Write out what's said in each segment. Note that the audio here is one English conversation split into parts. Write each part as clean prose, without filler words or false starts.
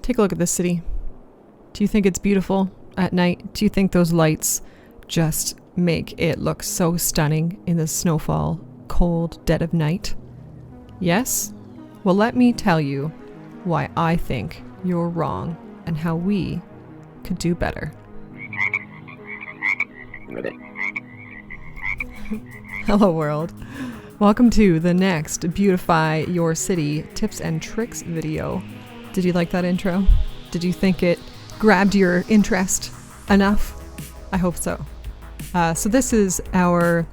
Take a look at this city. Do you think it's beautiful at night? Do you think those lights just make it look so stunning in the snowfall, cold dead of night? Yes? Well, let me tell you why I think you're wrong and how we could do better. Hello world. Welcome to the next Beautify Your City tips and tricks video. Did you like that intro? Did you think it grabbed your interest enough? I hope so. So this is our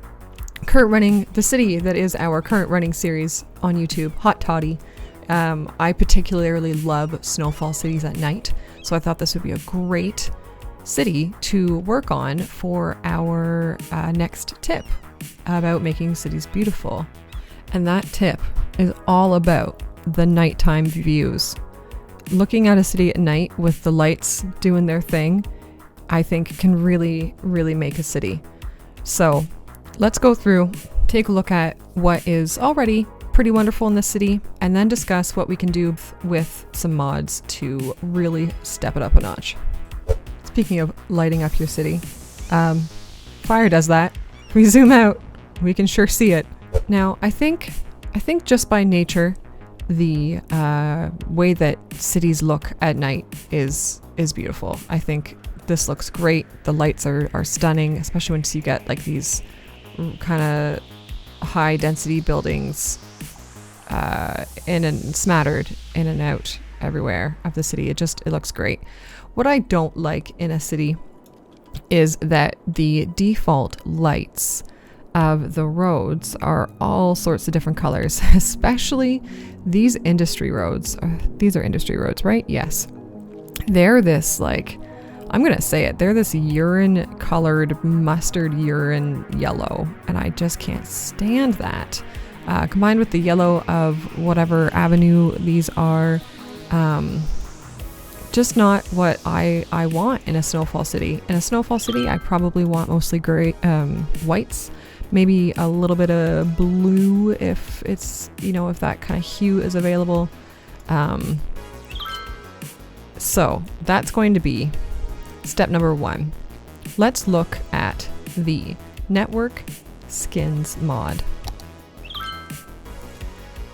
the city that is our current running series on YouTube, Hot Toddy. I particularly love snowfall cities at night, so I thought this would be a great city to work on for our next tip about making cities beautiful. And that tip is all about the nighttime views. Looking at a city at night with the lights doing their thing, I think can really, really make a city. So let's go through, take a look at what is already pretty wonderful in this city, and then discuss what we can do with some mods to really step it up a notch. Speaking of lighting up your city, fire does that. If we zoom out, we can sure see it. Now, I think just by nature, the way that cities look at night is beautiful. I think this looks great. The lights are stunning, especially once you get like these kind of high density buildings in and smattered in and out everywhere of the city. It looks great. What I don't like in a city is that the default lights of the roads are all sorts of different colors, especially these industry roads. These are industry roads, right? Yes. They're this, like, I'm gonna say it, they're this urine colored, mustard urine yellow, and I just can't stand that. Combined with the yellow of whatever avenue these are, just not what I want in a snowfall city. In a snowfall city, I probably want mostly gray, whites, maybe a little bit of blue if it's, if that kind of hue is available. So that's going to be step number 1. Let's look at the Network Skins mod.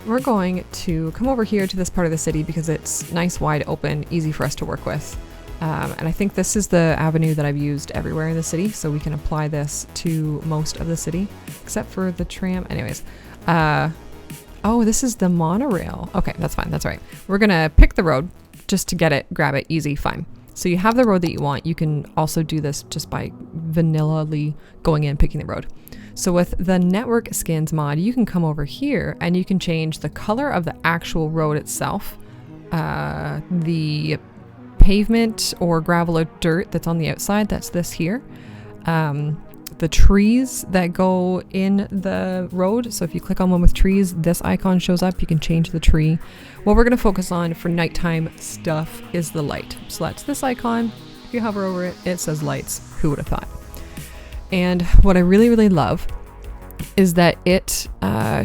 We're going to come over here to this part of the city because it's nice, wide open, easy for us to work with. And I think this is the avenue that I've used everywhere in the city, so we can apply this to most of the city, except for the tram. Anyways, oh, this is the monorail. Okay, that's fine, that's right. We're gonna pick the road just to get it, grab it, easy, fine. So you have the road that you want. You can also do this just by vanilla-ly going in, picking the road. So with the Network Skins mod, you can come over here and you can change the color of the actual road itself, the pavement or gravel or dirt that's on the outside, that's this here, the trees that go in the road. So if you click on one with trees, this icon shows up. You can change the tree. What we're going to focus on for nighttime stuff is the light. So that's this icon. If you hover over it, it says lights. Who would have thought? And what I really, really love is that it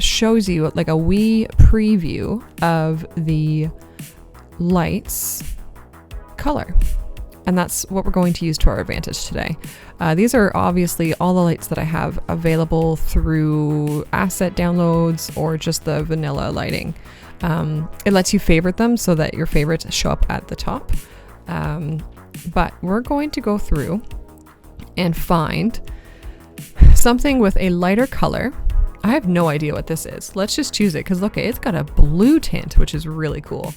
shows you like a wee preview of the lights color. And that's what we're going to use to our advantage today. These are obviously all the lights that I have available through asset downloads or just the vanilla lighting. It lets you favorite them so that your favorites show up at the top. But we're going to go through and find something with a lighter color. I have no idea what this is. Let's just choose it because look, it's got a blue tint, which is really cool.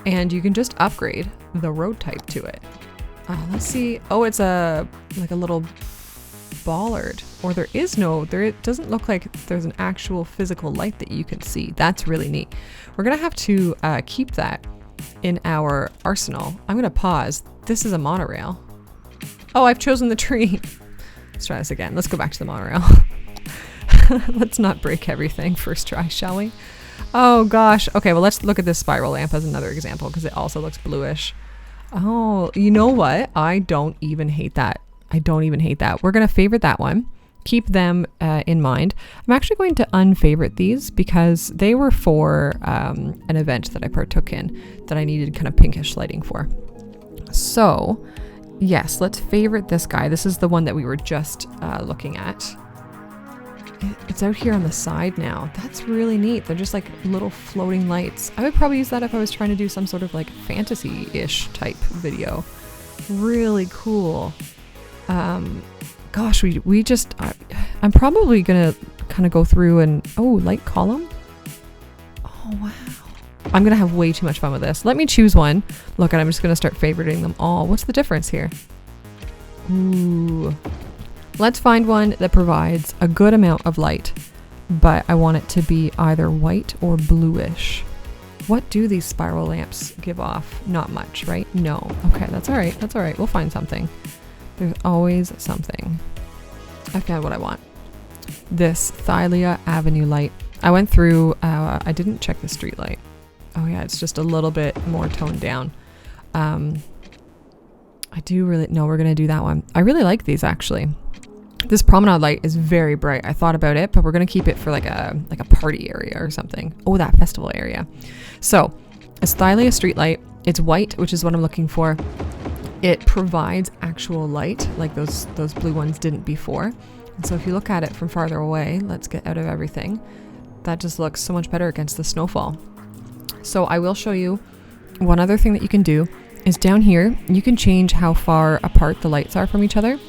And you can just upgrade the road type to it. Let's see. Oh, it's like a little bollard, or it doesn't look like there's an actual physical light that you can see. That's really neat. We're gonna have to keep that in our arsenal. I'm gonna pause. This is a monorail. Oh, I've chosen the tree. Let's try this again. Let's go back to the monorail. Let's not break everything first try, shall we? Oh gosh. Okay, well let's look at this spiral lamp as another example because it also looks bluish. Oh, you know what? I don't even hate that. We're gonna favorite that one keep them in mind. I'm actually going to unfavorite these because they were for an event that I partook in that I needed kind of pinkish lighting for. So yes, let's favorite this guy. This is the one that we were just looking at. It's out here on the side now. That's really neat. They're just like little floating lights. I would probably use that if I was trying to do some sort of like fantasy-ish type video. Really cool. Gosh, we just, I'm probably gonna kind of go through and, oh, light column? Oh, wow. I'm gonna have way too much fun with this. Let me choose one. Look, I'm just gonna start favoriting them all. What's the difference here? Ooh. Let's find one that provides a good amount of light, but I want it to be either white or bluish. What do these spiral lamps give off? Not much, right? No. Okay, that's all right. That's all right. We'll find something. There's always something. I found what I want. This Thylia Avenue light. I went through, I didn't check the street light. Oh yeah, it's just a little bit more toned down. I do really, no, we're gonna do that one. I really like these actually. This promenade light is very bright. I thought about it, but we're gonna keep it for like a party area or something. Oh, that festival area. So, a Thylia street light. It's white, which is what I'm looking for. It provides actual light, like those blue ones didn't before. And so if you look at it from farther away, let's get out of everything. That just looks so much better against the snowfall. So I will show you one other thing that you can do is down here, you can change how far apart the lights are from each other.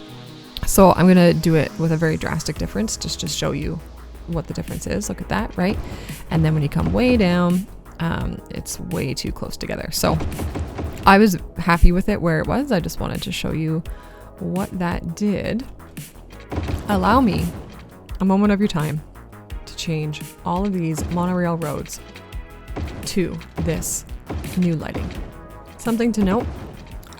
So I'm gonna do it with a very drastic difference, just to show you what the difference is. Look at that, right? And then when you come way down, it's way too close together. So I was happy with it where it was. I just wanted to show you what that did. Allow me a moment of your time to change all of these monorail roads to this new lighting. Something to note,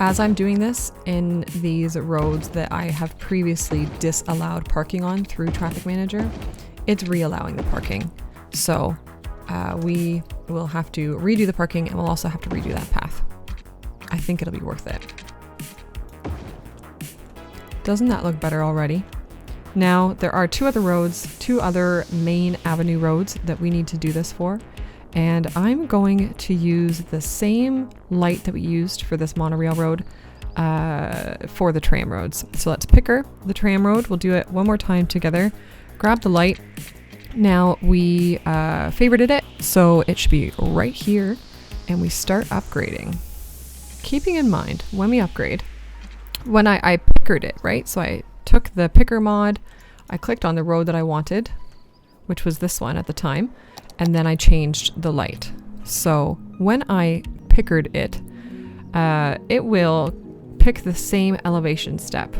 as I'm doing this in these roads that I have previously disallowed parking on through Traffic Manager, it's re-allowing the parking. So we will have to redo the parking and we'll also have to redo that path. I think it'll be worth it. Doesn't that look better already? Now, there are two other main avenue roads that we need to do this for. And I'm going to use the same light that we used for this monorail road for the tram roads. So let's picker the tram road. We'll do it one more time together. Grab the light. Now we favorited it, so it should be right here. And we start upgrading. Keeping in mind, when we upgrade, when I pickered it, right? So I took the picker mod, I clicked on the road that I wanted, which was this one at the time, and then I changed the light. So when I pickered it, it will pick the same elevation step.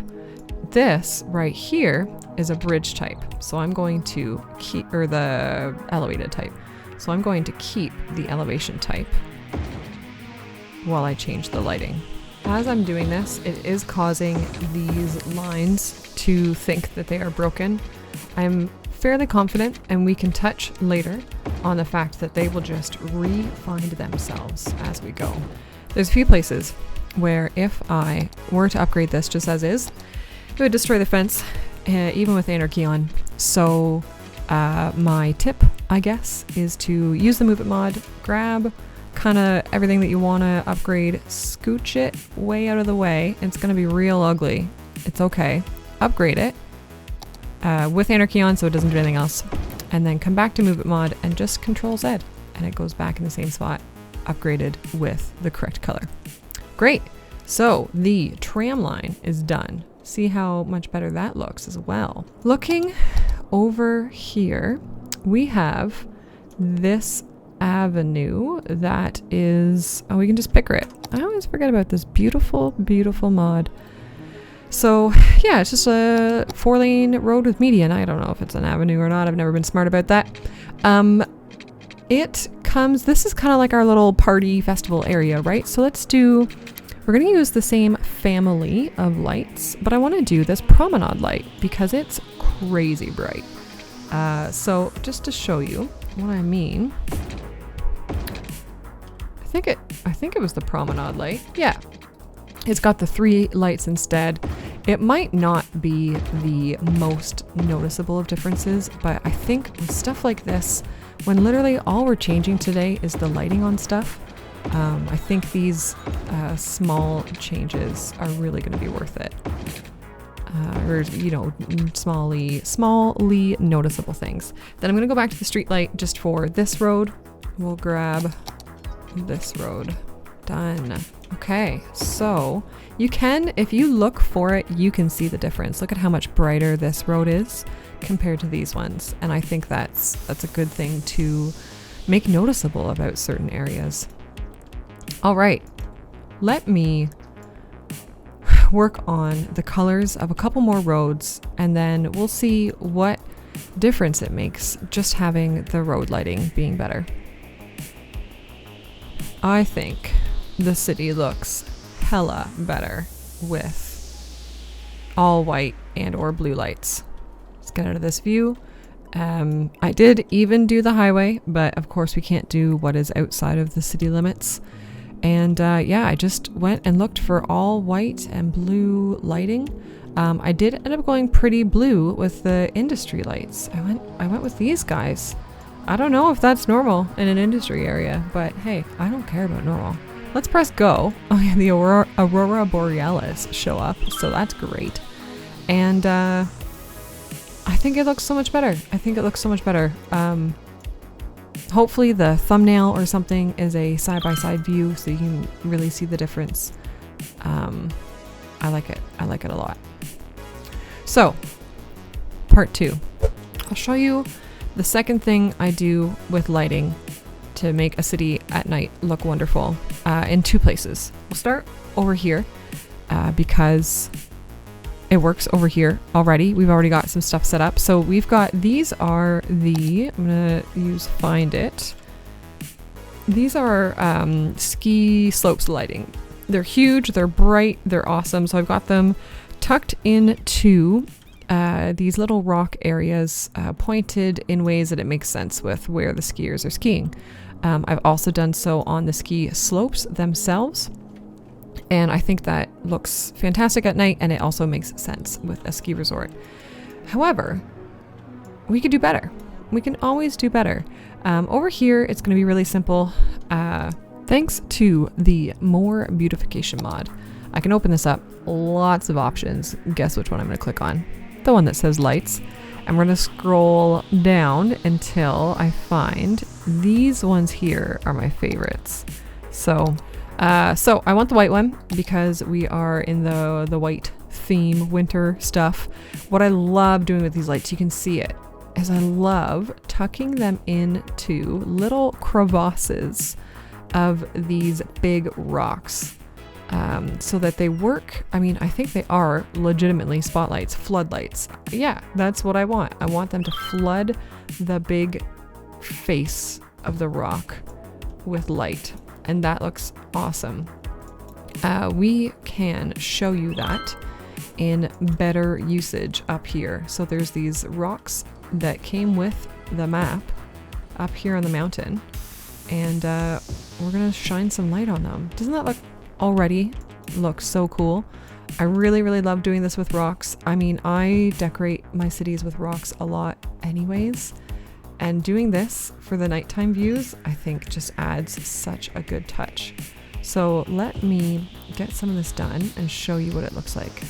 This right here is a bridge type. So I'm going to keep, or the elevated type. So I'm going to keep the elevation type while I change the lighting. As I'm doing this, it is causing these lines to think that they are broken. I'm fairly confident, and we can touch later on the fact that they will just re-find themselves as we go. There's a few places where if I were to upgrade this just as is, it would destroy the fence, even with Anarchy on. So my tip, I guess, is to use the Move It mod, grab kind of everything that you want to upgrade, scooch it way out of the way. It's going to be real ugly. It's okay. Upgrade it with Anarchy on so it doesn't do anything else. And then come back to Move It mod and just Control Z. And it goes back in the same spot, upgraded with the correct color. Great. So the tram line is done. See how much better that looks as well. Looking over here, we have this avenue that is, oh, we can just picker it. I always forget about this beautiful, beautiful mod. So yeah, it's just a 4-lane road with median. I don't know if it's an avenue or not. I've never been smart about that. It comes, this is kind of like our little party festival area, right? So let's do, we're going to use the same family of lights, but I want to do this promenade light because it's crazy bright. So just to show you what I mean, I think it was the promenade light. Yeah. It's got the 3 lights instead, It might not be the most noticeable of differences, but I think with stuff like this, when literally all we're changing today is the lighting on stuff, I think these small changes are really going to be worth it. Or, you know, smally noticeable things. Then I'm going to go back to the street light just for this road. We'll grab this road. Done. Okay, so you can, if you look for it, you can see the difference. Look at how much brighter this road is compared to these ones. And I think that's a good thing to make noticeable about certain areas. All right, let me work on the colors of a couple more roads, and then we'll see what difference it makes just having the road lighting being better. I think the city looks hella better with all white and or blue lights. Let's get out of this view. I did even do the highway, but of course we can't do what is outside of the city limits. And yeah, I just went and looked for all white and blue lighting. I did end up going pretty blue with the industry lights. I went with these guys. I don't know if that's normal in an industry area, but hey, I don't care about normal. Let's press go. Oh yeah, the Aurora Borealis show up, so that's great. And I think it looks so much better. Hopefully the thumbnail or something is a side-by-side view so you can really see the difference. I like it a lot. So, part 2. I'll show you the second thing I do with lighting to make a city at night look wonderful in 2 places. We'll start over here because it works over here already. We've already got some stuff set up. So we've got, these are the, I'm gonna use Find It. These are ski slopes lighting. They're huge, they're bright, they're awesome. So I've got them tucked into these little rock areas, pointed in ways that it makes sense with where the skiers are skiing. I've also done so on the ski slopes themselves. And I think that looks fantastic at night, and it also makes sense with a ski resort. However, we could do better. We can always do better. Over here, it's going to be really simple. Thanks to the More Beautification Mod, I can open this up. Lots of options. Guess which one I'm going to click on? The one that says lights. I'm going to scroll down until I find these ones here are my favorites. So I want the white one because we are in the white theme, winter stuff. What I love doing with these lights, you can see it, is I love tucking them into little crevasses of these big rocks so that they work. I mean, I think they are legitimately spotlights, floodlights. Yeah, that's what I want. I want them to flood the big face of the rock with light. And that looks awesome. We can show you that in better usage up here. So there's these rocks that came with the map up here on the mountain. And we're gonna shine some light on them. Doesn't that look so cool? I really, really love doing this with rocks. I mean, I decorate my cities with rocks a lot anyways. And doing this for the nighttime views, I think just adds such a good touch. So let me get some of this done and show you what it looks like.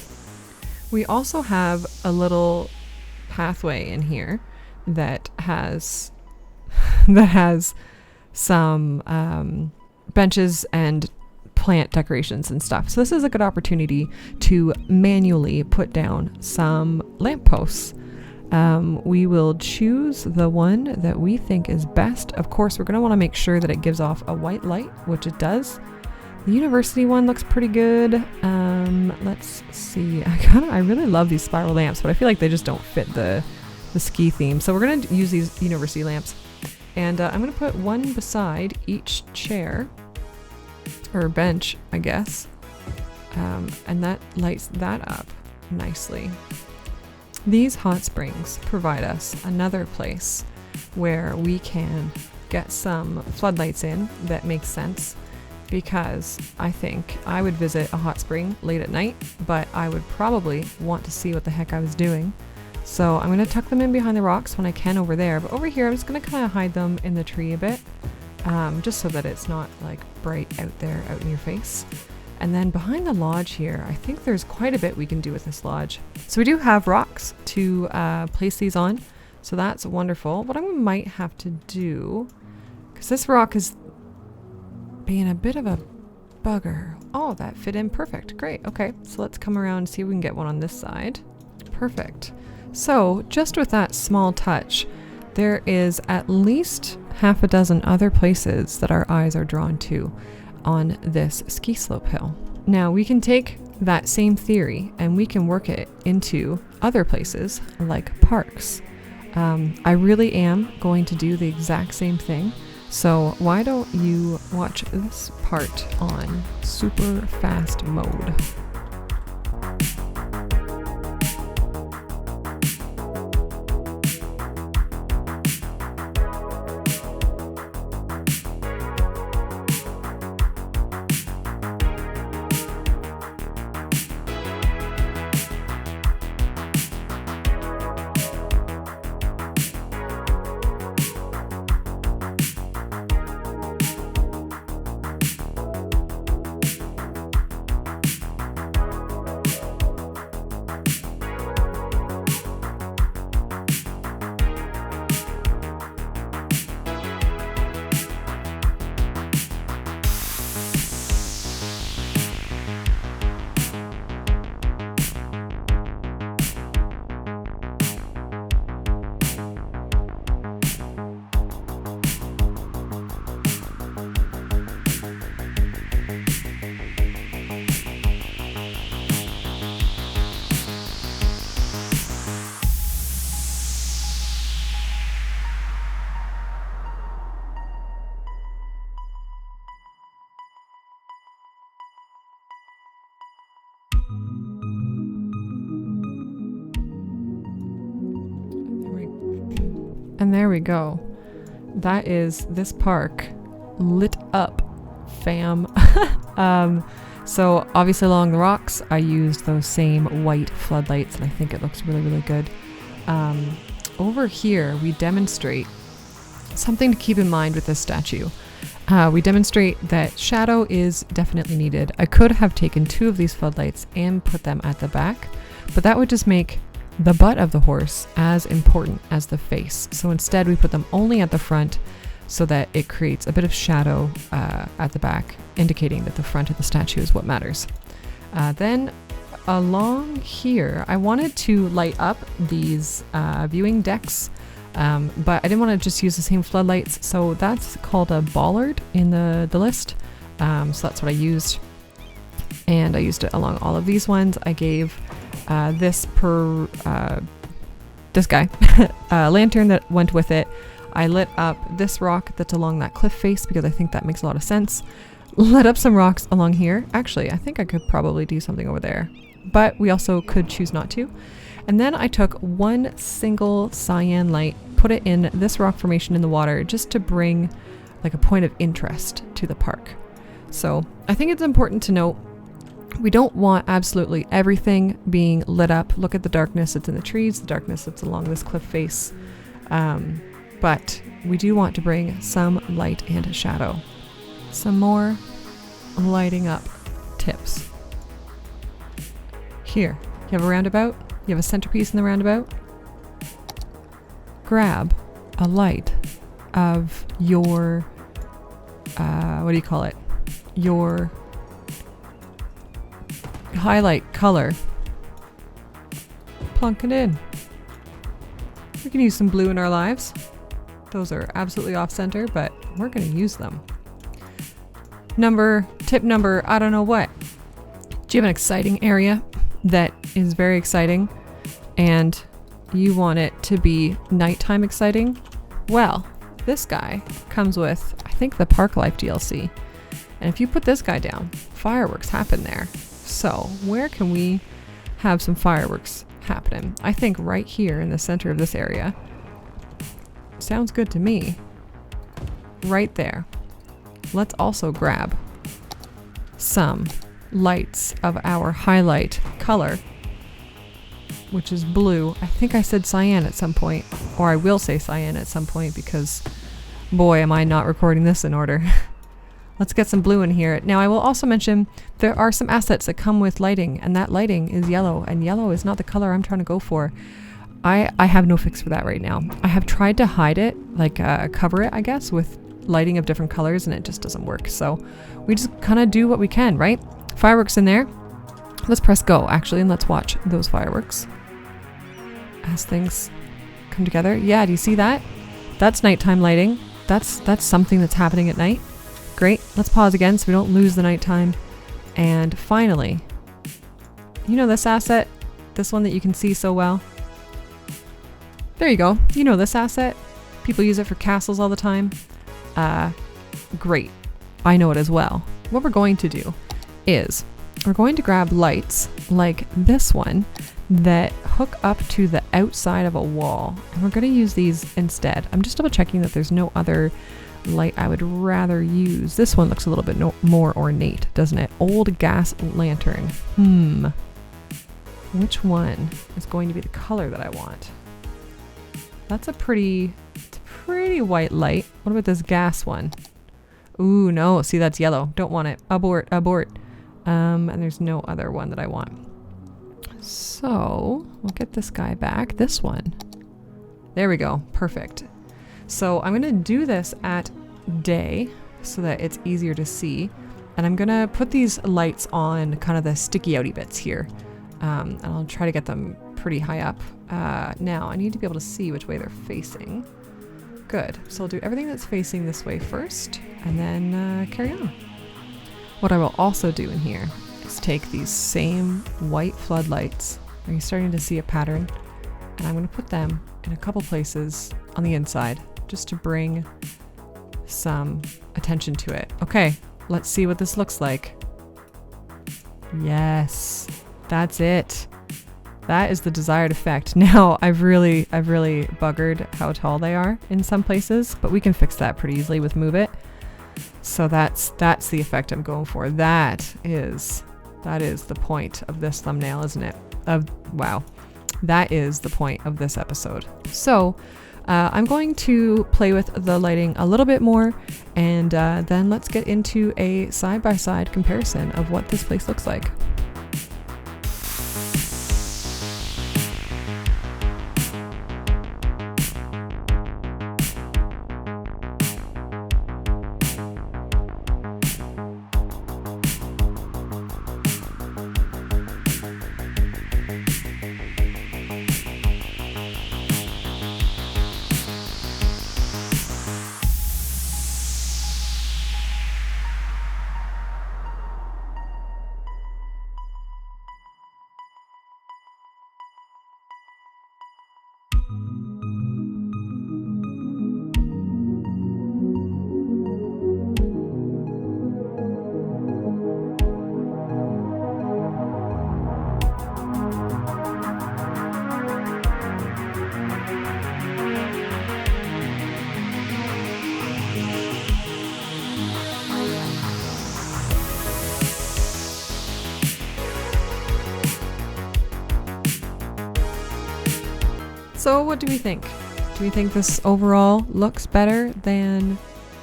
We also have a little pathway in here that has some benches and plant decorations and stuff. So this is a good opportunity to manually put down some lampposts. We will choose the one that we think is best. Of course, we're going to want to make sure that it gives off a white light, which it does. The university one looks pretty good. Let's see. I really love these spiral lamps, but I feel like they just don't fit the ski theme. So we're going to use these university lamps. And I'm going to put one beside each chair, or bench, I guess. And that lights that up nicely. These hot springs provide us another place where we can get some floodlights in that makes sense. because I think I would visit a hot spring late at night, but I would probably want to see what the heck I was doing. So I'm going to tuck them in behind the rocks when I can over there, but over here I'm just going to kind of hide them in the tree a bit, just so that it's not like bright out there, out in your face. And then behind the lodge here, I think there's quite a bit we can do with this lodge. So we do have rocks to place these on, so that's wonderful. What I might have to do, because this rock is being a bit of a bugger. Oh, that fit in perfect. Great. Okay, so let's come around and see if we can get one on this side. Perfect. So just with that small touch, there is at least half a dozen other places that our eyes are drawn to on this ski slope hill. Now we can take that same theory and we can work it into other places like parks. I really am going to do the exact same thing. So why don't you watch this part on super fast mode? And there we go. That is this park lit up, fam. So obviously along the rocks, I used those same white floodlights and I think it looks really, really good. Over here, we demonstrate something to keep in mind with this statue. We demonstrate that shadow is definitely needed. I could have taken 2 of these floodlights and put them at the back, but that would just make the butt of the horse as important as the face. So instead we put them only at the front so that it creates a bit of shadow at the back, indicating that the front of the statue is what matters. Then along here, I wanted to light up these viewing decks, but I didn't want to just use the same floodlights, so that's called a bollard in the list. So that's what I used, and I used it along all of these ones. I gave this guy lantern that went with it. I lit up this rock that's along that cliff face because I think that makes a lot of sense. Lit up some rocks along here. Actually, I think I could probably do something over there, but we also could choose not to. And then I took one single cyan light, put it in this rock formation in the water just to bring like a point of interest to the park. So I think it's important to note we don't want absolutely everything being lit up. Look at the darkness that's in the trees, the darkness that's along this cliff face. But we do want to bring some light and shadow. Some more lighting up tips. Here, you have a roundabout, you have a centerpiece in the roundabout. Grab a light of your, what do you call it? Your highlight color. Plunk it in. We can use some blue in our lives. Those are absolutely off center, but we're going to use them. Tip number, I don't know what. Do you have an exciting area that is very exciting and you want it to be nighttime exciting? Well, this guy comes with, I think, the Park Life DLC. And if you put this guy down, fireworks happen there. So where can we have some fireworks happening? I think right here in the center of this area. Sounds good to me. Right there. Let's also grab some lights of our highlight color, which is blue. I think I said cyan at some point, or I will say cyan at some point, because boy, am I not recording this in order. Let's get some blue in here. Now, I will also mention there are some assets that come with lighting, and that lighting is yellow, and yellow is not the color I'm trying to go for. I have no fix for that right now. I have tried to hide it, like cover it, I guess, with lighting of different colors, and it just doesn't work. So we just kind of do what we can, right? Fireworks in there. Let's press go, actually, and let's watch those fireworks as things come together. Yeah, do you see that? That's nighttime lighting. That's something that's happening at night. Great. Let's pause again so we don't lose the nighttime. And finally, you know this asset? This one that you can see so well? There you go. You know this asset? People use it for castles all the time. Great. I know it as well. What we're going to do is we're going to grab lights like this one that hook up to the outside of a wall, and we're going to use these instead. I'm just double checking that there's no other light I would rather use. This one looks a little bit more ornate, doesn't it? Old gas lantern. Which one is going to be the color that I want? That's a pretty white light. What about this gas one? Ooh, no. See, that's yellow. Don't want it. Abort, abort. And there's no other one that I want. So we'll get this guy back. This one. There we go. Perfect. So I'm going to do this at day so that it's easier to see. And I'm going to put these lights on kind of the sticky outy bits here. And I'll try to get them pretty high up. Now I need to be able to see which way they're facing. Good. So I'll do everything that's facing this way first and then carry on. What I will also do in here is take these same white floodlights. Are you starting to see a pattern? And I'm going to put them in a couple places on the inside just to bring some attention to it. Okay, let's see what this looks like. Yes, that's it. That is the desired effect. Now, I've really buggered how tall they are in some places, but we can fix that pretty easily with Move It. So that's the effect I'm going for. That is the point of this thumbnail, isn't it? Wow. That is the point of this episode. So I'm going to play with the lighting a little bit more, and then let's get into a side-by-side comparison of what this place looks like. So what do we think? Do we think this overall looks better than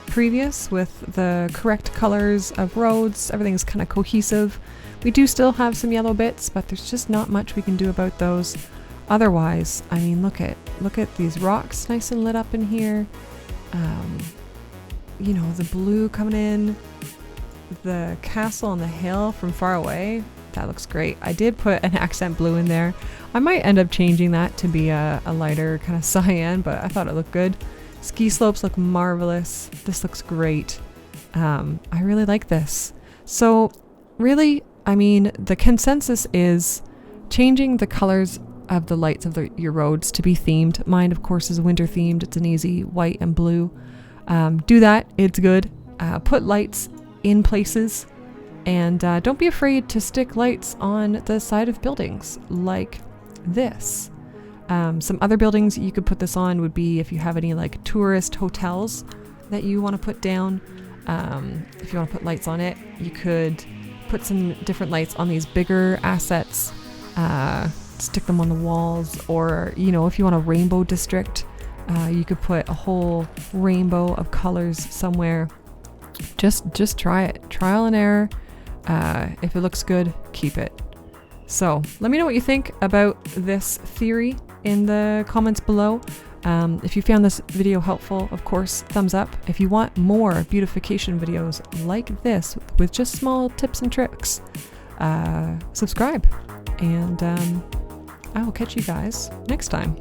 previous with the correct colors of roads? Everything's kind of cohesive. We do still have some yellow bits, but there's just not much we can do about those. Otherwise, I mean, look at these rocks nice and lit up in here. You know, the blue coming in, the castle on the hill from far away. That looks great. I did put an accent blue in there. I might end up changing that to be a lighter kind of cyan, but I thought it looked good. Ski slopes look marvelous. This looks great. I really like this. So really, I mean, the consensus is changing the colors of the lights of your roads to be themed. Mine, of course, is winter themed. It's an easy white and blue. Do that. It's good. Put lights in places. And don't be afraid to stick lights on the side of buildings like this. Some other buildings you could put this on would be if you have any like tourist hotels that you want to put down. If you want to put lights on it, you could put some different lights on these bigger assets, stick them on the walls, or, you know, if you want a rainbow district, you could put a whole rainbow of colors somewhere. Just try it. Trial and error. If it looks good, keep it. So let me know what you think about this theory in the comments below. If you found this video helpful, of course, thumbs up. If you want more beautification videos like this with just small tips and tricks, subscribe. And I will catch you guys next time.